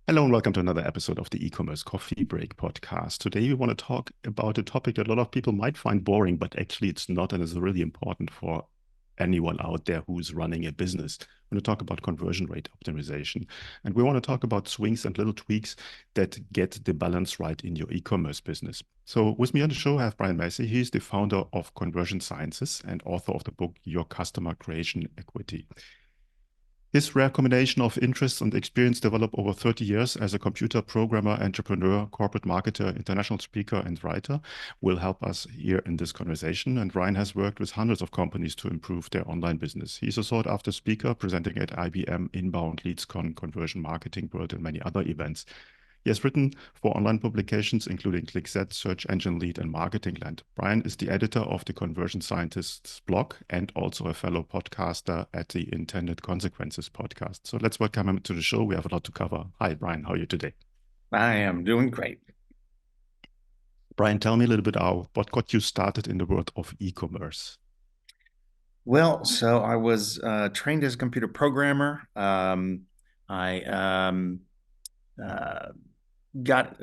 Hello and welcome to another episode of the E-commerce Coffee Break podcast. Today we want to talk about a topic that a lot of people might find boring, but actually it's not and is really important for anyone out there who's running a business. We want to talk about conversion rate optimization. And we want to talk about swings and little tweaks that get the balance right in your e-commerce business. So with me on the show, I have Brian Massey. He's the founder of Conversion Sciences and author of the book, Your Customer Creation Equity. His rare combination of interests and experience developed over 30 years as a computer programmer, entrepreneur, corporate marketer, international speaker, and writer will help us here in this conversation. And Ryan has worked with hundreds of companies to improve their online business. He's a sought-after speaker presenting at IBM, Inbound, LeadsCon, Conversion Marketing World, and many other events. He has written for online publications, including ClickZ, Search Engine Lead, and Marketing Land. Brian is the editor of the Conversion Scientists blog and also a fellow podcaster at the Intended Consequences podcast. So let's welcome him to the show. We have a lot to cover. Hi, Brian. How are you today? I am doing great. Brian, tell me a little bit about what got you started in the world of e-commerce. Well, so I was trained as a computer programmer. I uh, got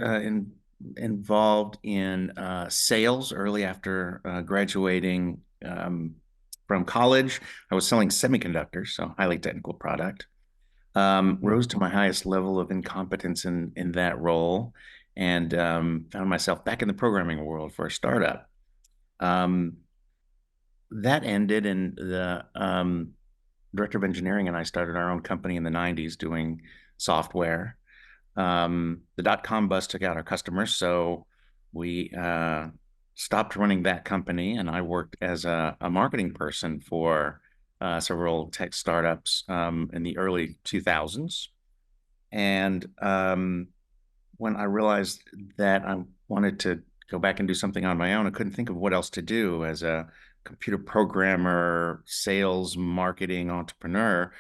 involved in sales early after graduating from college. I was selling semiconductors, so highly technical product. Rose to my highest level of incompetence in that role, and found myself back in the programming world for a startup. Um, that ended, and the director of engineering and I started our own company in the 90s doing software. The dot-com bust took out our customers, so we stopped running that company, and I worked as a marketing person for several tech startups in the early 2000s. And when I realized that I wanted to go back and do something on my own, I couldn't think of what else to do as a computer programmer, sales, marketing entrepreneur,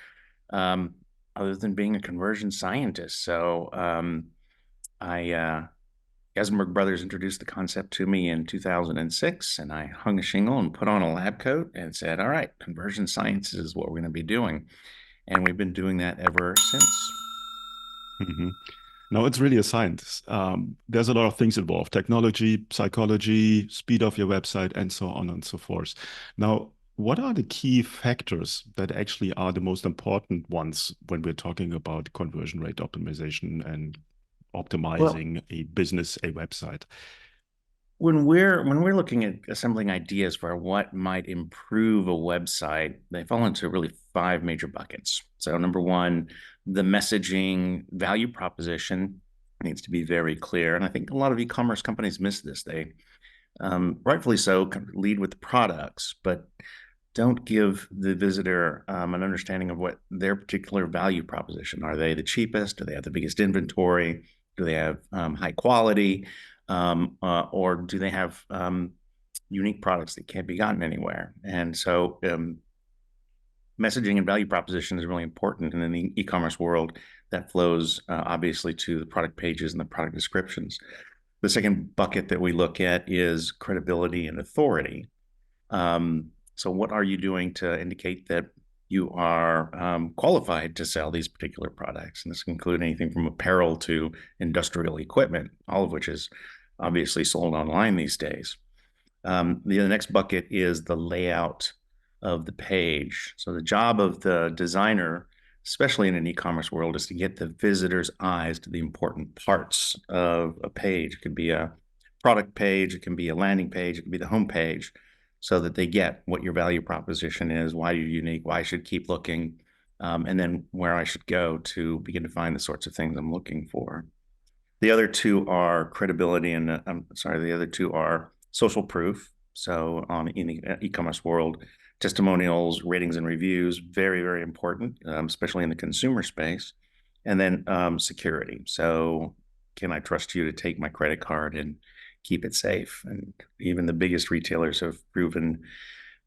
um, other than being a conversion scientist. So I Gesenberg Brothers introduced the concept to me in 2006, and I hung a shingle and put on a lab coat and said, "All right, conversion science is what we're going to be doing," and we've been doing that ever since. Mhm. No, it's really a science. There's a lot of things involved: technology, psychology, speed of your website, and so on and so forth. Now, what are the key factors that actually are the most important ones when we're talking about conversion rate optimization and Well, optimizing a business, a website? when we're looking at assembling ideas for what might improve a website, they fall into really five major buckets. So number one, the messaging value proposition needs to be very clear. And I think a lot of e-commerce companies miss this. They rightfully so lead with the products, but don't give the visitor an understanding of what their particular value proposition. Are they the cheapest? Do they have the biggest inventory? Do they have high quality? Or do they have unique products that can't be gotten anywhere? And so messaging and value proposition is really important. And in the e-commerce world, that flows obviously to the product pages and the product descriptions. The second bucket that we look at is credibility and authority. So what are you doing to indicate that you are qualified to sell these particular products? And this can include anything from apparel to industrial equipment, all of which is obviously sold online these days. The next bucket is the layout of the page. So the job of the designer, especially in an e-commerce world, is to get the visitor's eyes to the important parts of a page. It could be a product page, it can be a landing page, it can be the home page, so that they get what your value proposition is, why you're unique, why I should keep looking, and then where I should go to begin to find the sorts of things I'm looking for. The other two are credibility and the other two are social proof. So on in the e-commerce world, testimonials, ratings, and reviews, very, very important, especially in the consumer space. And then security. So can I trust you to take my credit card and keep it safe? And even the biggest retailers have proven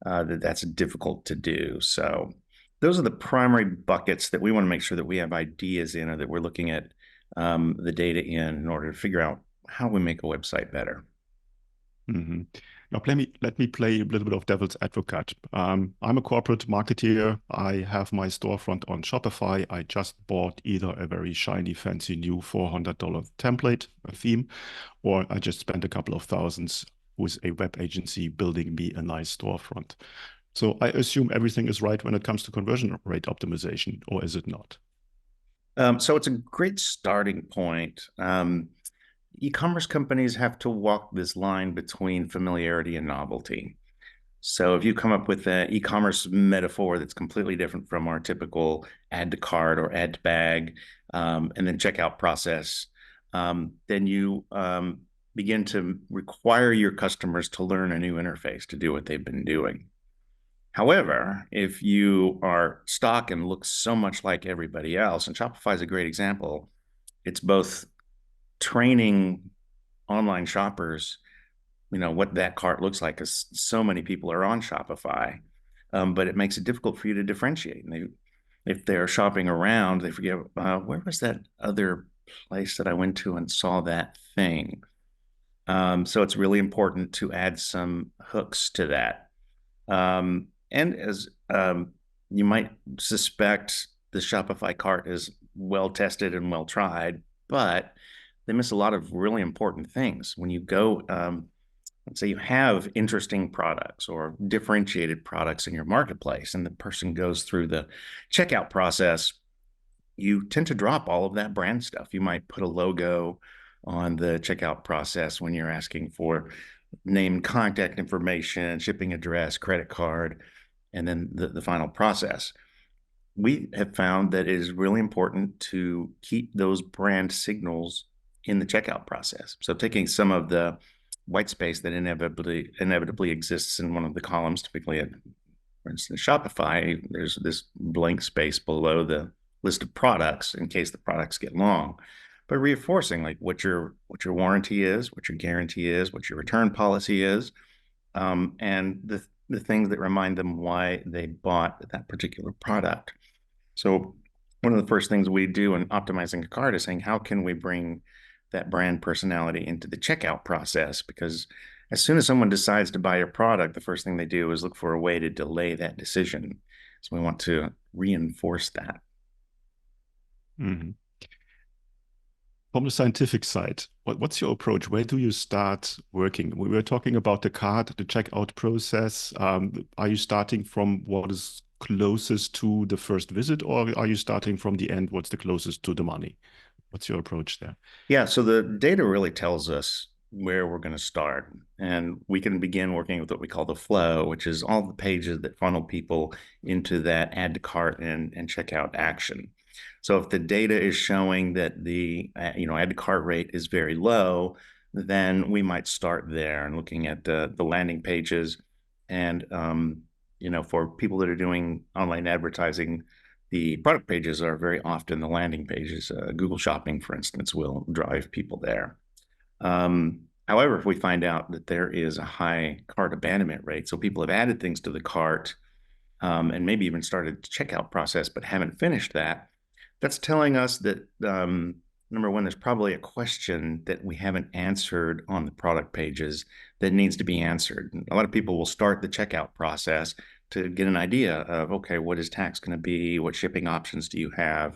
that that's difficult to do. So those are the primary buckets that we want to make sure that we have ideas in, or that we're looking at the data in order to figure out how we make a website better. Mhm. Now, let me play a little bit of devil's advocate. I'm a corporate marketeer. I have my storefront on Shopify. I just bought either a very shiny, fancy new $400 template, a theme, or I just spent a couple of thousands with a web agency building me a nice storefront. So I assume everything is right when it comes to conversion rate optimization, or is it not? So it's a great starting point. E-commerce companies have to walk this line between familiarity and novelty. So if you come up with an e-commerce metaphor that's completely different from our typical add to cart or add to bag, and then checkout process, then you begin to require your customers to learn a new interface to do what they've been doing. However, if you are stock and look so much like everybody else, and Shopify is a great example, it's both training online shoppers, what that cart looks like, because so many people are on Shopify, but it makes it difficult for you to differentiate. And if they're shopping around, they forget, where was that other place that I went to and saw that thing? So it's really important to add some hooks to that. And as you might suspect, the Shopify cart is well tested and well tried, but they miss a lot of really important things. When you go, let's say you have interesting products or differentiated products in your marketplace, and the person goes through the checkout process, you tend to drop all of that brand stuff. You might put a logo on the checkout process when you're asking for name, contact information, shipping address, credit card, and then the final process. We have found that it is really important to keep those brand signals in the checkout process. So taking some of the white space that inevitably exists in one of the columns, typically at, for instance, Shopify, there's this blank space below the list of products in case the products get long. But reinforcing like what your warranty is, what your guarantee is, what your return policy is, and the things that remind them why they bought that particular product. So one of the first things we do in optimizing a cart is saying, how can we bring that brand personality into the checkout process? Because as soon as someone decides to buy your product, the first thing they do is look for a way to delay that decision. So we want to reinforce that. Mhm. From the scientific side, what's your approach? Where do you start working? We were talking about the cart, the checkout process. Are you starting from what is closest to the first visit, or are you starting from the end, what's the closest to the money? What's your approach there? Yeah, so the data really tells us where we're going to start. And we can begin working with what we call the flow, which is all the pages that funnel people into that add to cart and checkout action. So if the data is showing that the add to cart rate is very low, then we might start there and looking at the landing pages. And for people that are doing online advertising, the product pages are very often the landing pages. Google Shopping, for instance, will drive people there. However, if we find out that there is a high cart abandonment rate, so people have added things to the cart and maybe even started the checkout process but haven't finished that, that's telling us that number one, there's probably a question that we haven't answered on the product pages that needs to be answered. A lot of people will start the checkout process to get an idea of, okay, what is tax going to be? What shipping options do you have?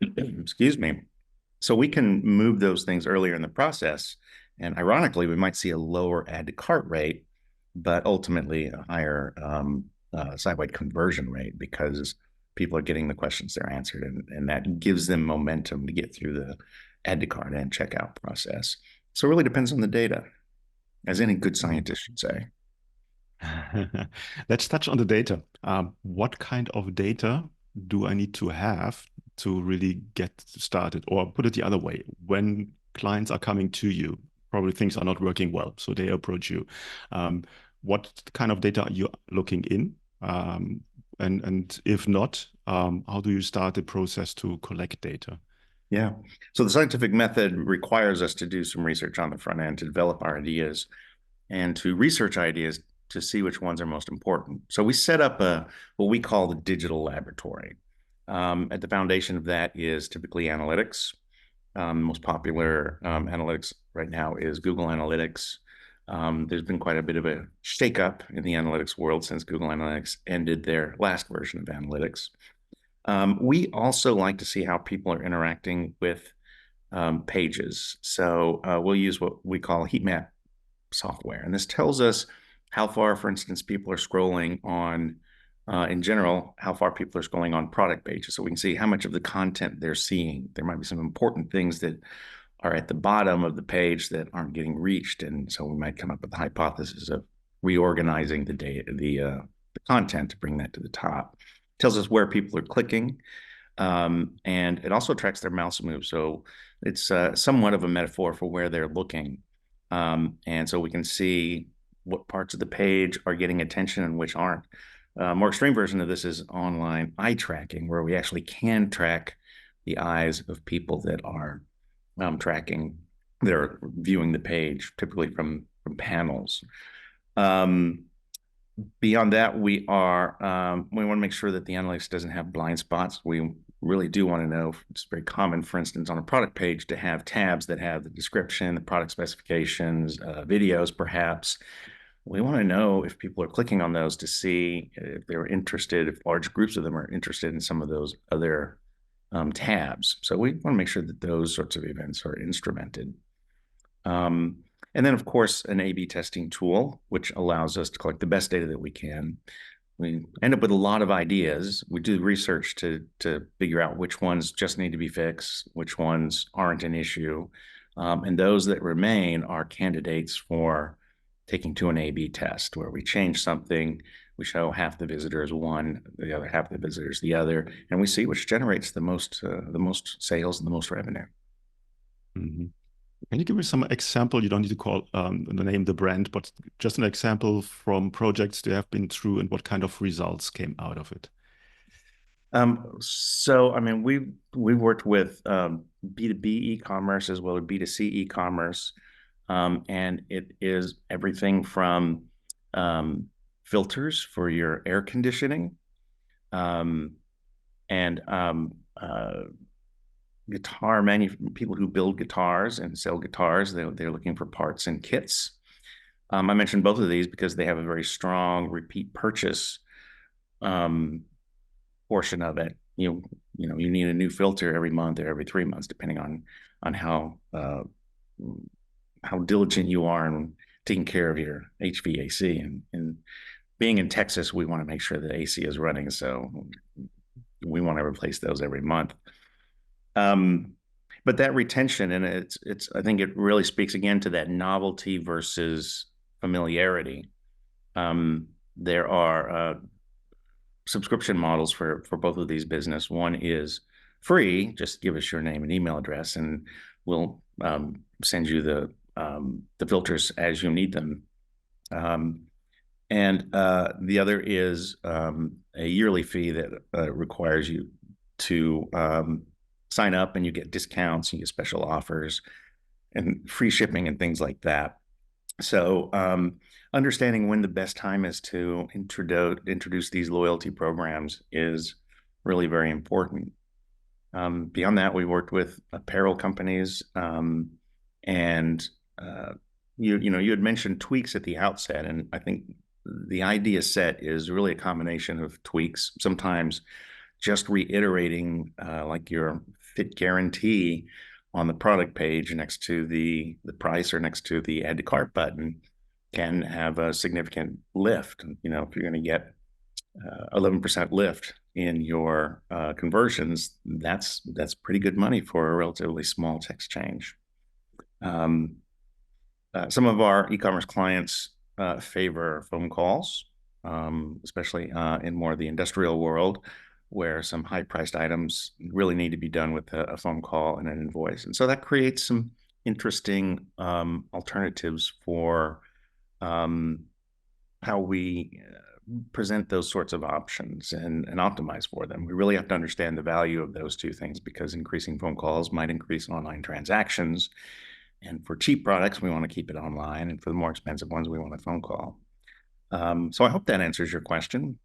Excuse me. So we can move those things earlier in the process. And ironically, we might see a lower add to cart rate, but ultimately a higher site-wide conversion rate because people are getting the questions they're answered, and that gives them momentum to get through the add to cart and checkout process. So it really depends on the data, as any good scientist should say. Let's touch on the data. What kind of data do I need to have to really get started? Or put it the other way, when clients are coming to you, probably things are not working well, so they approach you. What kind of data are you looking in? And if not, how do you start the process to collect data? Yeah. So the scientific method requires us to do some research on the front end to develop our ideas and to research ideas to see which ones are most important. So we set up what we call the digital laboratory. At the foundation of that is typically analytics. Most popular analytics right now is Google Analytics. There's been quite a bit of a shakeup in the analytics world since Google Analytics ended their last version of analytics. We also like to see how people are interacting with pages. So we'll use what we call heat map software. And this tells us how far, for instance, people are scrolling on, in general, how far people are scrolling on product pages. So we can see how much of the content they're seeing. There might be some important things that are at the bottom of the page that aren't getting reached. And so we might come up with the hypothesis of reorganizing the data, the content to bring that to the top. It tells us where people are clicking. And it also tracks their mouse moves. So it's somewhat of a metaphor for where they're looking. And so we can see what parts of the page are getting attention and which aren't. More extreme version of this is online eye tracking, where we actually can track the eyes of people that are tracking, that are viewing the page, typically from panels. Beyond that, we want to make sure that the analytics doesn't have blind spots. We really do want to know, it's very common, for instance, on a product page to have tabs that have the description, the product specifications, videos, perhaps. We want to know if people are clicking on those to see if they're interested, if large groups of them are interested in some of those other tabs. So we want to make sure that those sorts of events are instrumented. And then, of course, an A/B testing tool, which allows us to collect the best data that we can. We end up with a lot of ideas. We do research to figure out which ones just need to be fixed, which ones aren't an issue. And those that remain are candidates for taking to an A/B test, where we change something, we show half the visitors one, the other half of the visitors the other, and we see which generates the most sales and the most revenue. Mm-hmm. Can you give me some example? You don't need to call the name, the brand, but just an example from projects you have been through and what kind of results came out of it. So, I mean, we worked with B2B e-commerce as well as B2C e-commerce, and it is everything from filters for your air conditioning, and people who build guitars and sell guitars. They're looking for parts and kits. I mentioned both of these because they have a very strong repeat purchase portion of it. You need a new filter every month or every 3 months, depending on how diligent you are in taking care of your HVAC. And being in Texas, we want to make sure that AC is running, so we want to replace those every month. But that retention, and I think it really speaks again to that novelty versus familiarity. There are subscription models for both of these business. One is free, just give us your name and email address, and we'll send you the filters as you need them. And the other is a yearly fee that requires you to sign up, and you get discounts, and you get special offers and free shipping and things like that. So understanding when the best time is to introduce these loyalty programs is really very important. Beyond that, we worked with apparel companies, and you had mentioned tweaks at the outset, and I think the idea set is really a combination of tweaks, sometimes just reiterating like your fit guarantee on the product page next to the price or next to the add to cart button can have a significant lift. If you're going to get 11% lift in your conversions, that's pretty good money for a relatively small text change. Some of our e-commerce clients favor phone calls, especially in more of the industrial world, where some high-priced items really need to be done with a phone call and an invoice. And so that creates some interesting alternatives for how we present those sorts of options and optimize for them. We really have to understand the value of those two things, because increasing phone calls might increase online transactions. And for cheap products, we want to keep it online. And for the more expensive ones, we want a phone call. So I hope that answers your question.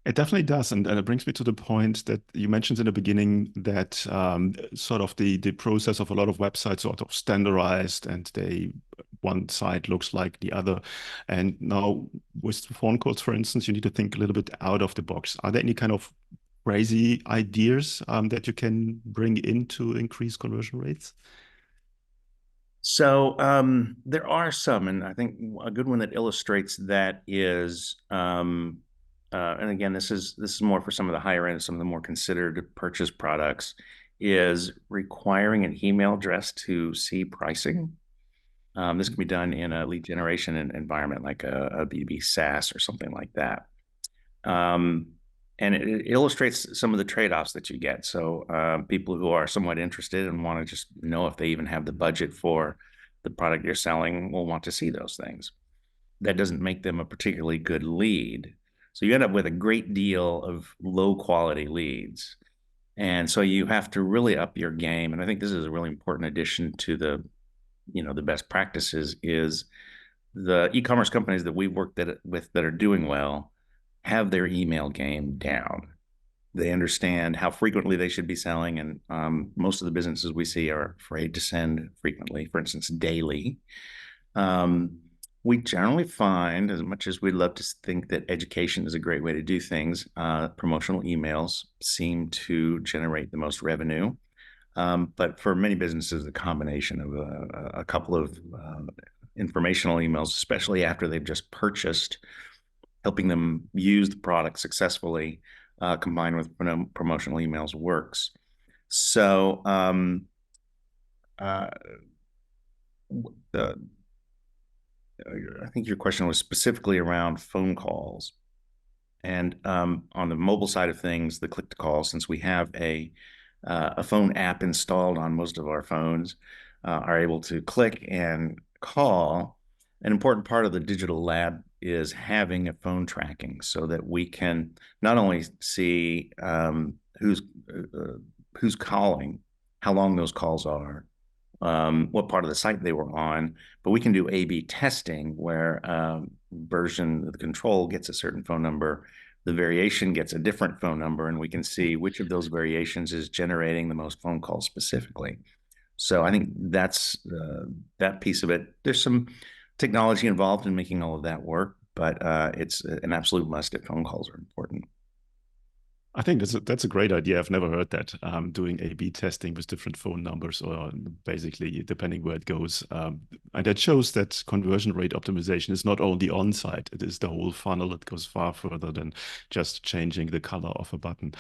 It definitely does. And it brings me to the point that you mentioned in the beginning that sort of the process of a lot of websites sort of standardized, and they one side looks like the other. And now with phone calls, for instance, you need to think a little bit out of the box. Are there any kind of crazy ideas that you can bring in to increase conversion rates? So there are some, and I think a good one that illustrates that is, and again, this is more for some of the higher end, some of the more considered purchase products, is requiring an email address to see pricing. This can be done in a lead generation environment like a B2B SaaS or something like that. Um, and it illustrates some of the trade-offs that you get. So people who are somewhat interested and want to just know if they even have the budget for the product you're selling will want to see those things. That doesn't make them a particularly good lead. So you end up with a great deal of low quality leads. And so you have to really up your game. And I think this is a really important addition to the best practices is the e-commerce companies that we've worked with that are doing well have their email game down. They understand how frequently they should be selling, and most of the businesses we see are afraid to send frequently, for instance, daily. We generally find, as much as we'd love to think that education is a great way to do things, promotional emails seem to generate the most revenue. But for many businesses, the combination of a couple of informational emails, especially after they've just purchased, helping them use the product successfully, combined with promotional emails works. So I think your question was specifically around phone calls. And on the mobile side of things, the click to call, since we have a phone app installed on most of our phones, are able to click and call. An important part of the digital lab is having a phone tracking so that we can not only see who's calling, how long those calls are, what part of the site they were on, but we can do A/B testing where version of the control gets a certain phone number, the variation gets a different phone number, and we can see which of those variations is generating the most phone calls specifically. So I think that's that piece of it. There's some technology involved in making all of that work, but it's an absolute must if phone calls are important. I think that's a great idea. I've never heard that, doing A/B testing with different phone numbers, or basically depending where it goes. And that shows that conversion rate optimization is not only on-site, it is the whole funnel. It goes far further than just changing the color of a button.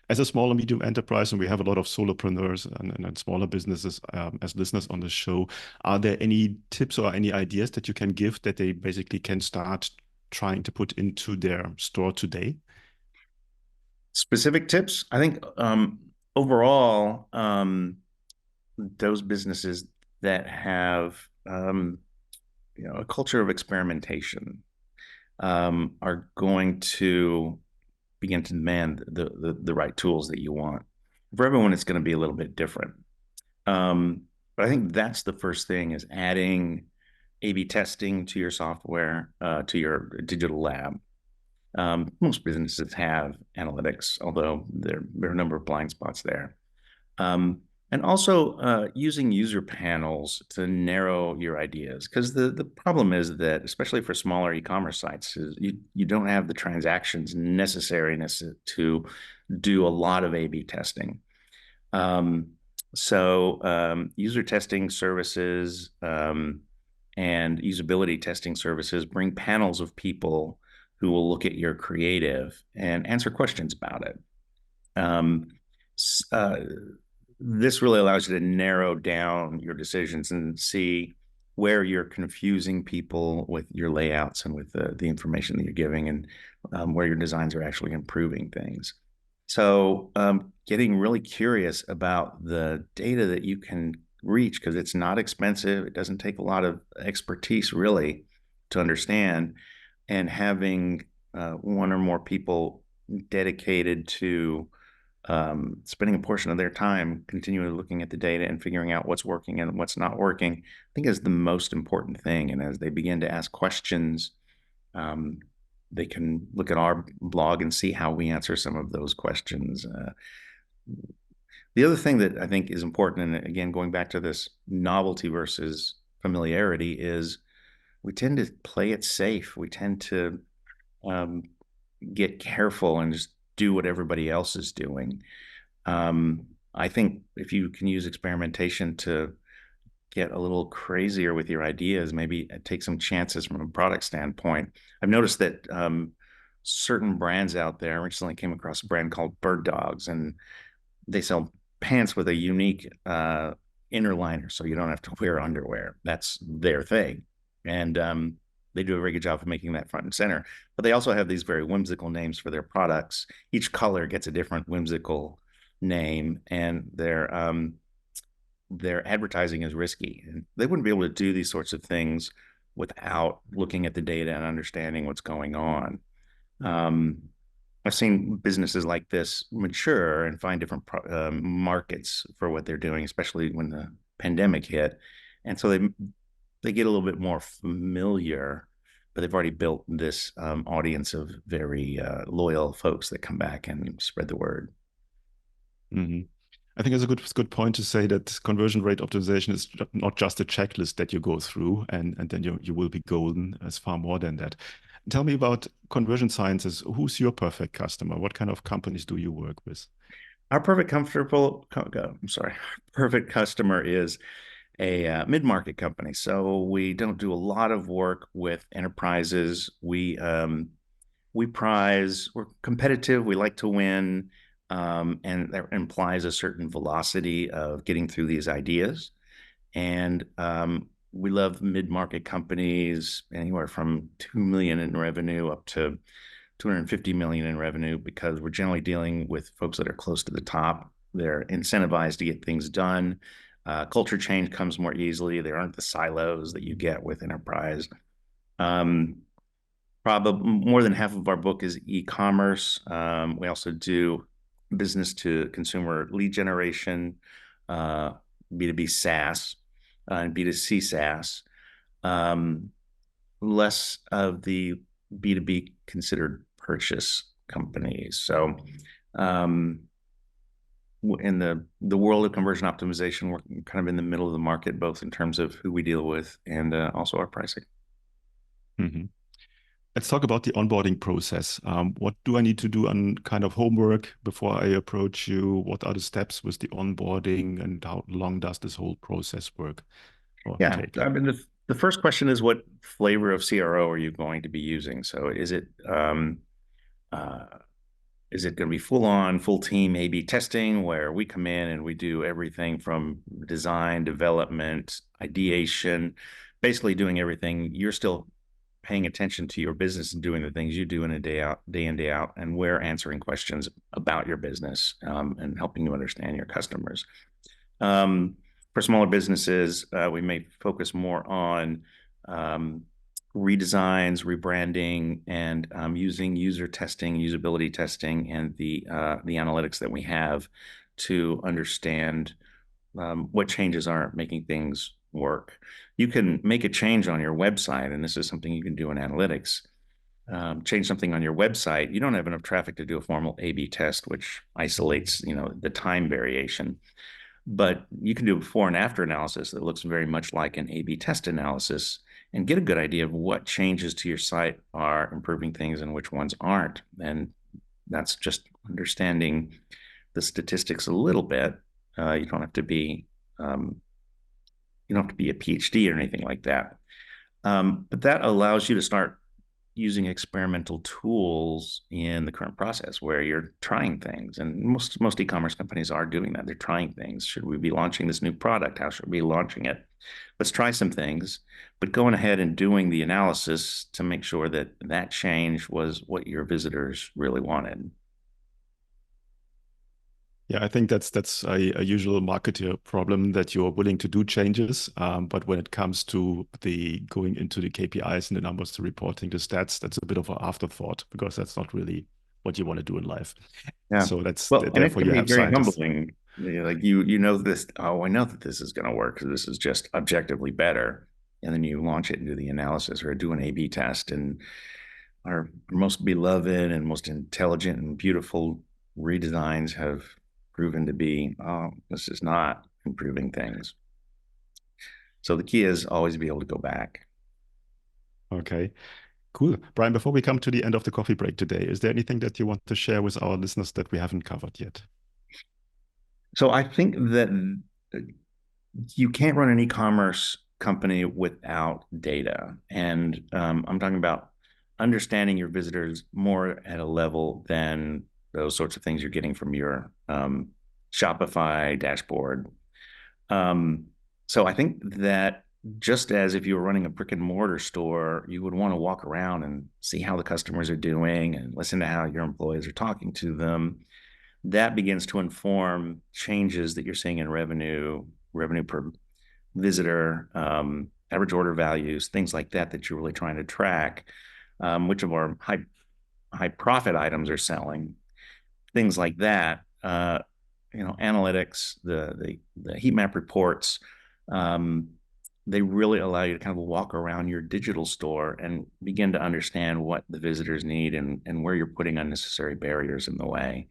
As a small and medium enterprise, and we have a lot of solopreneurs and smaller businesses as listeners on the show, are there any tips or any ideas that you can give that they basically can start trying to put into their store today? Specific tips, I think overall, those businesses that have a culture of experimentation are going to begin to demand the right tools that you want. For everyone, it's going to be a little bit different. But I think that's the first thing, is adding A/B testing to your software, to your digital lab. Most businesses have analytics, although there are a number of blind spots there. And also using user panels to narrow your ideas, because the problem is that, especially for smaller e-commerce sites, is you don't have the transactions necessary to do a lot of A/B testing. So user testing services and usability testing services bring panels of people who will look at your creative and answer questions about it. This really allows you to narrow down your decisions and see where you're confusing people with your layouts and with the information that you're giving, and where your designs are actually improving things. So getting really curious about the data that you can reach, because it's not expensive. It doesn't take a lot of expertise really to understand, and having one or more people dedicated to spending a portion of their time continually looking at the data and figuring out what's working and what's not working, I think is the most important thing. And as they begin to ask questions, they can look at our blog and see how we answer some of those questions. The other thing that I think is important, and again, going back to this novelty versus familiarity is we tend to play it safe. We tend to um, get careful and just do what everybody else is doing. I think if you can use experimentation to get a little crazier with your ideas, maybe take some chances from a product standpoint. I've noticed that certain brands out there, I recently came across a brand called Bird Dogs, and they sell pants with a unique inner liner, so you don't have to wear underwear. That's their thing. And they do a very good job of making that front and center. But they also have these very whimsical names for their products. Each color gets a different whimsical name, and their advertising is risky. And they wouldn't be able to do these sorts of things without looking at the data and understanding what's going on. Um, I've seen businesses like this mature and find different markets for what they're doing, especially when the pandemic hit. And so they get a little bit more familiar, but they've already built this audience of very loyal folks that come back and spread the word. Hmm. I think it's a good point to say that conversion rate optimization is not just a checklist that you go through and then you will be golden. It's far more than that. Tell me about conversion sciences. Who's your perfect customer? What kind of companies do you work with? Our perfect customer is a mid-market company. So we don't do a lot of work with enterprises. We prize, we're competitive, we like to win, and that implies a certain velocity of getting through these ideas. And we love mid-market companies, anywhere from 2 million in revenue up to 250 million in revenue, because we're generally dealing with folks that are close to the top. They're incentivized to get things done. Culture change comes more easily. There aren't the silos that you get with enterprise. Probably more than half of our book is e-commerce. We also do business to consumer lead generation, B2B SaaS, and B2C SaaS. Less of the B2B considered purchase companies. So in the world of conversion optimization, we're kind of in the middle of the market, both in terms of who we deal with and also our pricing. Hmm. Let's talk about the onboarding process. What do I need to do on kind of homework before I approach you? What are the steps with the onboarding, and how long does this whole process work or Yeah, take? I mean, the first question is, what flavor of CRO are you going to be using? So uh, is it going to be full on, full team A/B testing, where we come in and we do everything from design, development, ideation, basically doing everything? You're still paying attention to your business and doing the things you do in a day in, day out, and we're answering questions about your business and helping you understand your customers. Um, for smaller businesses, we may focus more on redesigns, rebranding, and using user testing, usability testing, and the analytics that we have to understand what changes are making things work. You can make a change on your website, and this is something you can do in analytics. Change something on your website. You don't have enough traffic to do a formal A/B test, which isolates, the time variation. But you can do a before and after analysis that looks very much like an A/B test analysis and get a good idea of what changes to your site are improving things and which ones aren't. And that's just understanding the statistics a little bit. You don't have to be a PhD or anything like that. But that allows you to start using experimental tools in the current process where you're trying things. And most e-commerce companies are doing that. They're trying things. Should we be launching this new product? How should we be launching it? Let's try some things, but going ahead and doing the analysis to make sure that that change was what your visitors really wanted. Yeah, I think that's a usual marketer problem, that you're willing to do changes, but when it comes to the going into the KPIs and the numbers, to reporting the stats, that's a bit of an afterthought, because that's not really what you want to do in life. Yeah. So that's Well, and it therefore can you be have very scientists. humbling. Like you know this. Oh, I know that this is going to work. This is just objectively better. And then you launch it and do the analysis or do an A/B test. And our most beloved and most intelligent and beautiful redesigns have proven to be, oh, this is not improving things. So the key is always be able to go back. Okay, cool. Brian, before we come to the end of the coffee break today, is there anything that you want to share with our listeners that we haven't covered yet? So I think that you can't run an e-commerce company without data. And I'm talking about understanding your visitors more at a level than those sorts of things you're getting from your Shopify dashboard. Um, so I think that just as if you were running a brick and mortar store, you would want to walk around and see how the customers are doing and listen to how your employees are talking to them. That begins to inform changes that you're seeing in revenue per visitor, average order values, things like that that you're really trying to track. Which of our high profit items are selling, things like that. Analytics, the heat map reports, um, they really allow you to kind of walk around your digital store and begin to understand what the visitors need and where you're putting unnecessary barriers in the way.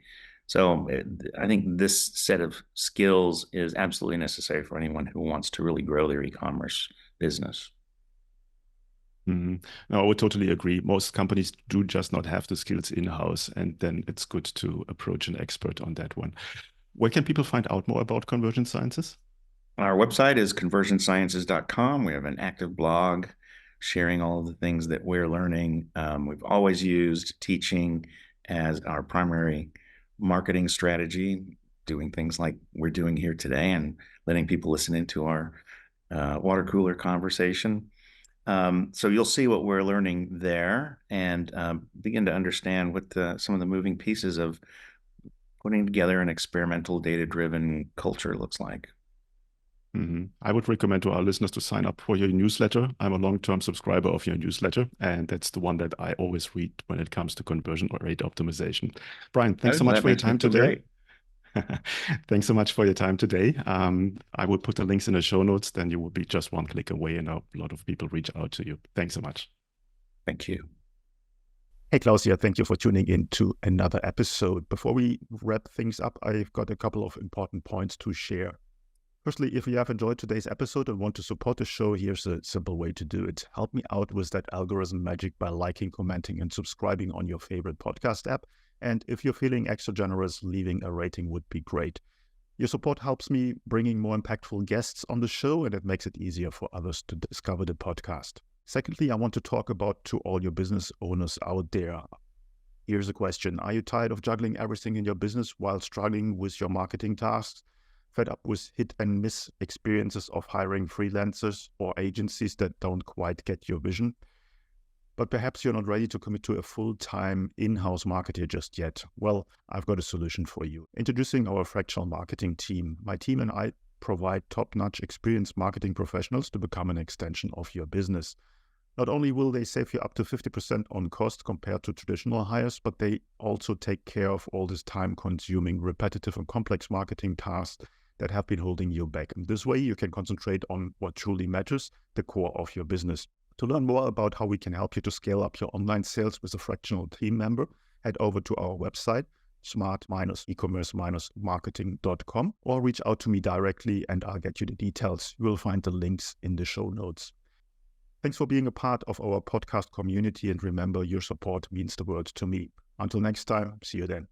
So I think this set of skills is absolutely necessary for anyone who wants to really grow their e-commerce business. No, I would totally agree. Most companies do just not have the skills in-house, and then it's good to approach an expert on that one. Where can people find out more about conversion sciences? Our website is conversionsciences.com. We have an active blog sharing all of the things that we're learning. We've always used teaching as our primary marketing strategy, doing things like we're doing here today and letting people listen into our water cooler conversation. So you'll see what we're learning there and begin to understand what some of the moving pieces of putting together an experimental, data-driven culture looks like. I would recommend to our listeners to sign up for your newsletter. I'm a long-term subscriber of your newsletter, and that's the one that I always read when it comes to conversion rate optimization. Brian, thanks so much That for your makes me time feel today. great. Thanks so much for your time today. I will put the links in the show notes, then you will be just one click away, and a lot of people reach out to you. Thanks so much. Thank you. Hey, Klaus here. Thank you for tuning in to another episode. Before we wrap things up, I've got a couple of important points to share. Firstly, if you have enjoyed today's episode and want to support the show, here's a simple way to do it. Help me out with that algorithm magic by liking, commenting, and subscribing on your favorite podcast app. And if you're feeling extra generous, leaving a rating would be great. Your support helps me bringing more impactful guests on the show, and it makes it easier for others to discover the podcast. Secondly, I want to talk about to all your business owners out there. Here's a question. Are you tired of juggling everything in your business while struggling with your marketing tasks? Fed up with hit and miss experiences of hiring freelancers or agencies that don't quite get your vision? But perhaps you're not ready to commit to a full-time in-house marketer just yet. Well, I've got a solution for you. Introducing our fractional marketing team. My team and I provide top-notch experienced marketing professionals to become an extension of your business. Not only will they save you up to 50% on cost compared to traditional hires, but they also take care of all this time-consuming, repetitive and complex marketing tasks that have been holding you back. And this way you can concentrate on what truly matters, the core of your business. To learn more about how we can help you to scale up your online sales with a fractional team member, head over to our website, smart-ecommerce-marketing.com, or reach out to me directly and I'll get you the details. You will find the links in the show notes. Thanks for being a part of our podcast community, and remember, your support means the world to me. Until next time, see you then.